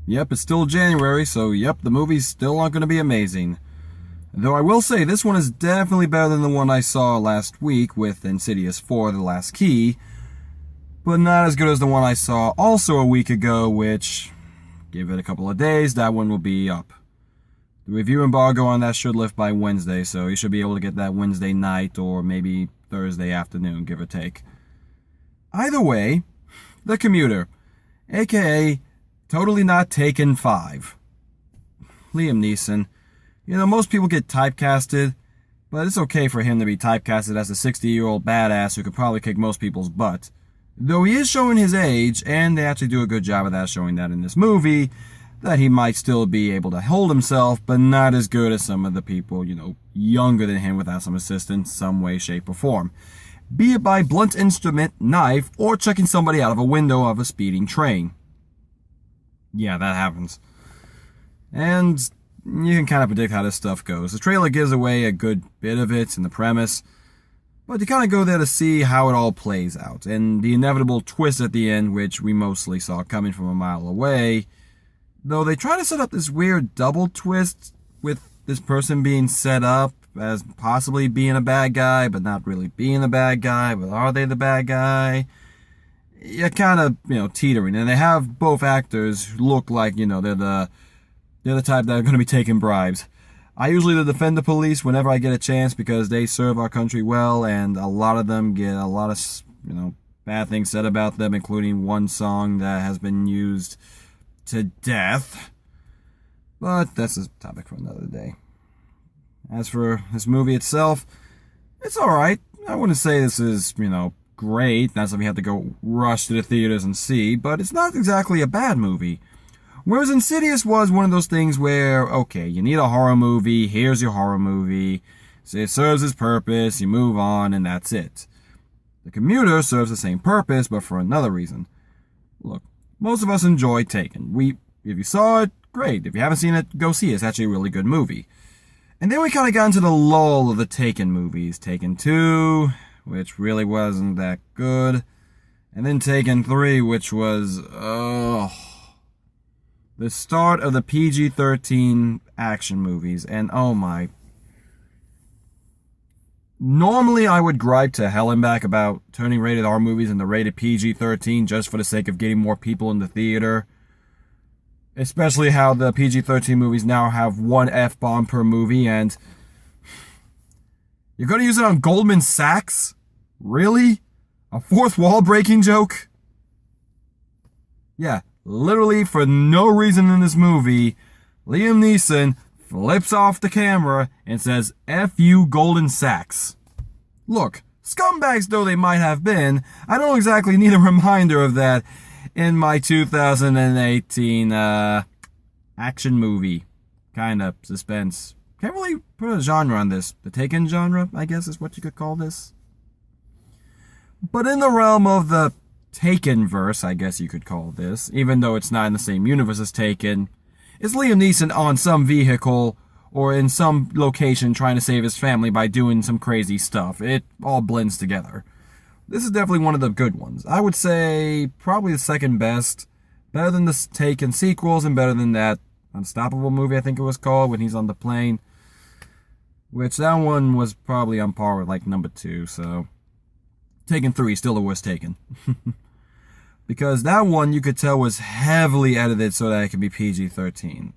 Yep, it's still January, so yep, the movies still aren't going to be amazing. Though I will say, this one is definitely better than the one I saw last week with Insidious 4, The Last Key, but not as good as the one I saw also a week ago, which, give it a couple of days, that one will be up. The review embargo on that should lift by Wednesday, so you should be able to get that Wednesday night or maybe Thursday afternoon, give or take. Either way, The Commuter, aka Totally Not Taken 5. Liam Neeson. You know, most people get typecasted, but it's okay for him to be typecasted as a 60-year-old badass who could probably kick most people's butt. Though he is showing his age, and they actually do a good job of that, showing that in this movie, that he might still be able to hold himself, but not as good as some of the people, younger than him without some assistance, some way, shape, or form. Be it by blunt instrument, knife, or checking somebody out of a window of a speeding train. Yeah, that happens. And you can kind of predict how this stuff goes. The trailer gives away a good bit of it in the premise, but you kind of go there to see how it all plays out. And the inevitable twist at the end, which we mostly saw coming from a mile away, though they try to set up this weird double twist with this person being set up as possibly being a bad guy, but not really being a bad guy, but are they the bad guy? You're kind of, teetering. And they have both actors who look like, they're the type that are going to be taking bribes. I usually defend the police whenever I get a chance because they serve our country well, and a lot of them get a lot of, bad things said about them, including one song that has been used to death. But that's a topic for another day. As for this movie itself, it's alright. I wouldn't say this is, great. Not something you have to go rush to the theaters and see, but it's not exactly a bad movie. Whereas Insidious was one of those things where, okay, you need a horror movie, here's your horror movie, so it serves its purpose, you move on, and that's it. The Commuter serves the same purpose, but for another reason. Look, most of us enjoy Taken. If you saw it, great. If you haven't seen it, go see it. It's actually a really good movie. And then we kind of got into the lull of the Taken movies. Taken 2, which really wasn't that good. And then Taken 3, which was, the start of the PG-13 action movies, and oh my. Normally I would gripe to hell and back about turning rated R movies into rated PG-13 just for the sake of getting more people in the theater. Especially how the PG-13 movies now have one F-bomb per movie, and you're gonna use it on Goldman Sachs? Really? A fourth wall breaking joke? Yeah. Literally, for no reason in this movie, Liam Neeson flips off the camera and says, F you, Golden Sachs. Look, scumbags though they might have been, I don't exactly need a reminder of that in my 2018 action movie. Kind of suspense. Can't really put a genre on this. The Taken genre, I guess is what you could call this. But in the realm of the Taken verse, I guess you could call this, even though it's not in the same universe as Taken, is Liam Neeson on some vehicle or in some location trying to save his family by doing some crazy stuff. It all blends together. This is definitely one of the good ones. I would say probably the second best. Better than the Taken sequels and better than that Unstoppable movie, I think it was called, when he's on the plane. Which that one was probably on par with like number 2, so Taken 3 is still the worst Taken. Because that one, you could tell, was heavily edited so that it could be PG-13.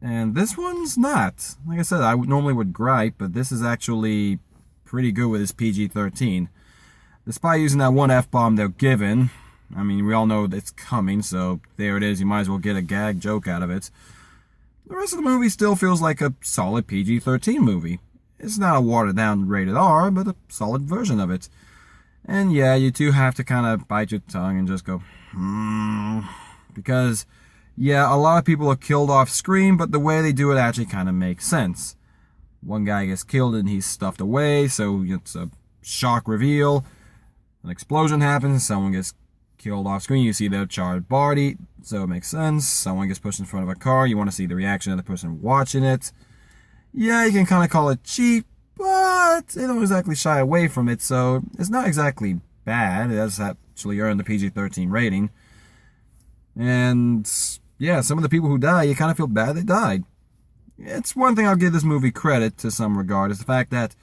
And this one's not. Like I said, I normally would gripe, but this is actually pretty good with its PG-13. Despite using that one F-bomb they're given, I mean, we all know it's coming, so there it is. You might as well get a gag joke out of it. The rest of the movie still feels like a solid PG-13 movie. It's not a watered-down rated R, but a solid version of it. And yeah, you do have to kind of bite your tongue and just go, because, yeah, a lot of people are killed off screen, but the way they do it actually kind of makes sense. One guy gets killed and he's stuffed away, so it's a shock reveal. An explosion happens, someone gets killed off screen, you see their charred body, so it makes sense. Someone gets pushed in front of a car, you want to see the reaction of the person watching it. Yeah, you can kind of call it cheap, but they don't exactly shy away from it, so it's not exactly bad. It does actually earn the PG-13 rating. And yeah, some of the people who die, you kind of feel bad they died. It's one thing I'll give this movie credit to some regard, is the fact that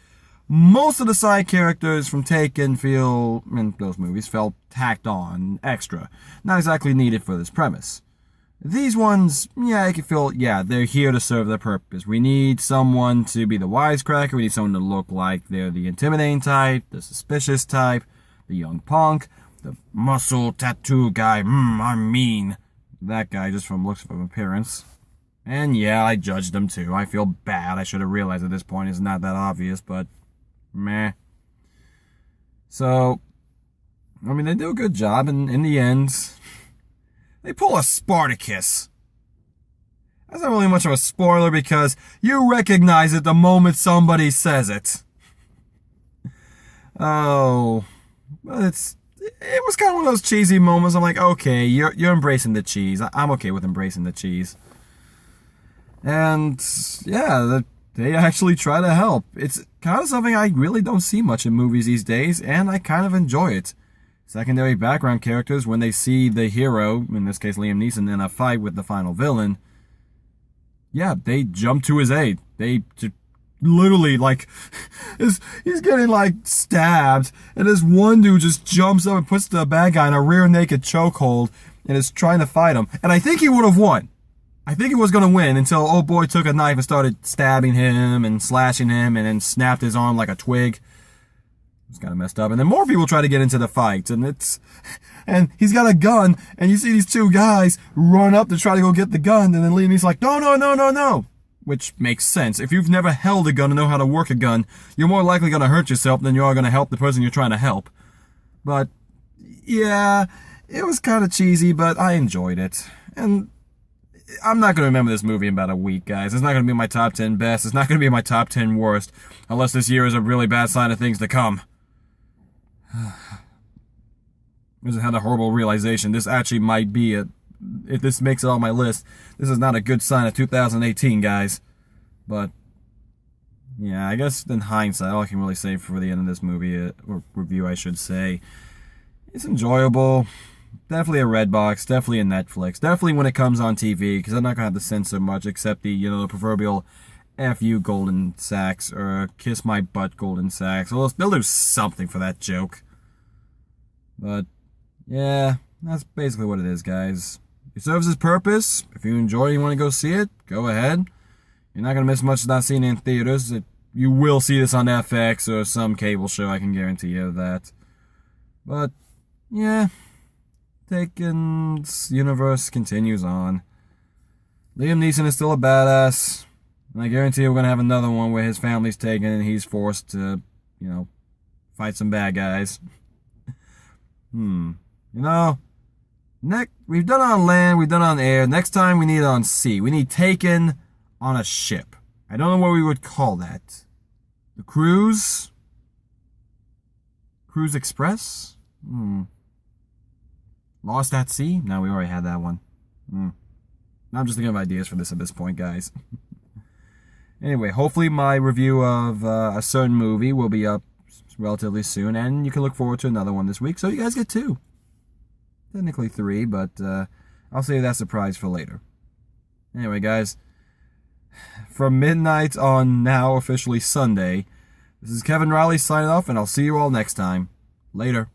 most of the side characters from Taken in those movies, felt tacked on, extra. Not exactly needed for this premise. These ones, yeah, I can feel, yeah, they're here to serve their purpose. We need someone to be the wisecracker. We need someone to look like they're the intimidating type, the suspicious type, the young punk, the muscle tattoo guy. I'm mean. That guy, just from looks of appearance. And yeah, I judged him too. I feel bad. I should have realized at this point it's not that obvious, but meh. So, I mean, they do a good job, and in the end, they pull a Spartacus. That's not really much of a spoiler because you recognize it the moment somebody says it. Oh, but it was kind of one of those cheesy moments. I'm like, okay, you're embracing the cheese. I'm okay with embracing the cheese. And yeah, they actually try to help. It's kind of something I really don't see much in movies these days, and I kind of enjoy it. Secondary background characters, when they see the hero, in this case Liam Neeson, in a fight with the final villain, yeah, they jump to his aid. They literally, like, he's getting, like, stabbed, and this one dude just jumps up and puts the bad guy in a rear naked chokehold and is trying to fight him. And I think he would have won. I think he was going to win until old boy took a knife and started stabbing him and slashing him and then snapped his arm like a twig. It's kind of messed up. And then more people try to get into the fight, and he's got a gun, and you see these two guys run up to try to go get the gun, and then Liam Neeson's like, no. Which makes sense. If you've never held a gun and know how to work a gun, you're more likely going to hurt yourself than you are going to help the person you're trying to help. But, yeah, it was kind of cheesy, but I enjoyed it. And I'm not going to remember this movie in about a week, guys. It's not going to be my top 10 best. It's not going to be my top 10 worst. Unless this year is a really bad sign of things to come. I just had a horrible realization. This actually might be if this makes it on my list, this is not a good sign of 2018, guys. But, yeah, I guess in hindsight, all I can really say for the end of this movie, or review, I should say, it's enjoyable. Definitely a Redbox, definitely a Netflix, definitely when it comes on TV, because I'm not going to have to censor much except the proverbial F you Golden Sacks, or Kiss My Butt Golden Sacks. Well, they'll do something for that joke. But, yeah, that's basically what it is, guys. It serves its purpose. If you enjoy it and you want to go see it, go ahead. You're not going to miss much not seeing it in theaters. You will see this on FX or some cable show, I can guarantee you that. But, yeah, Taken's universe continues on. Liam Neeson is still a badass. And I guarantee we're going to have another one where his family's taken and he's forced to, fight some bad guys. We've done it on land, we've done it on air. Next time we need it on sea. We need Taken on a ship. I don't know what we would call that. The Cruise? Cruise Express? Lost at Sea? No, we already had that one. I'm just thinking of ideas for this at this point, guys. Anyway, hopefully my review of a certain movie will be up relatively soon, and you can look forward to another one this week, so you guys get 2. Technically 3, but I'll save that surprise for later. Anyway, guys, from midnight on now officially Sunday, this is Kevin Riley signing off, and I'll see you all next time. Later.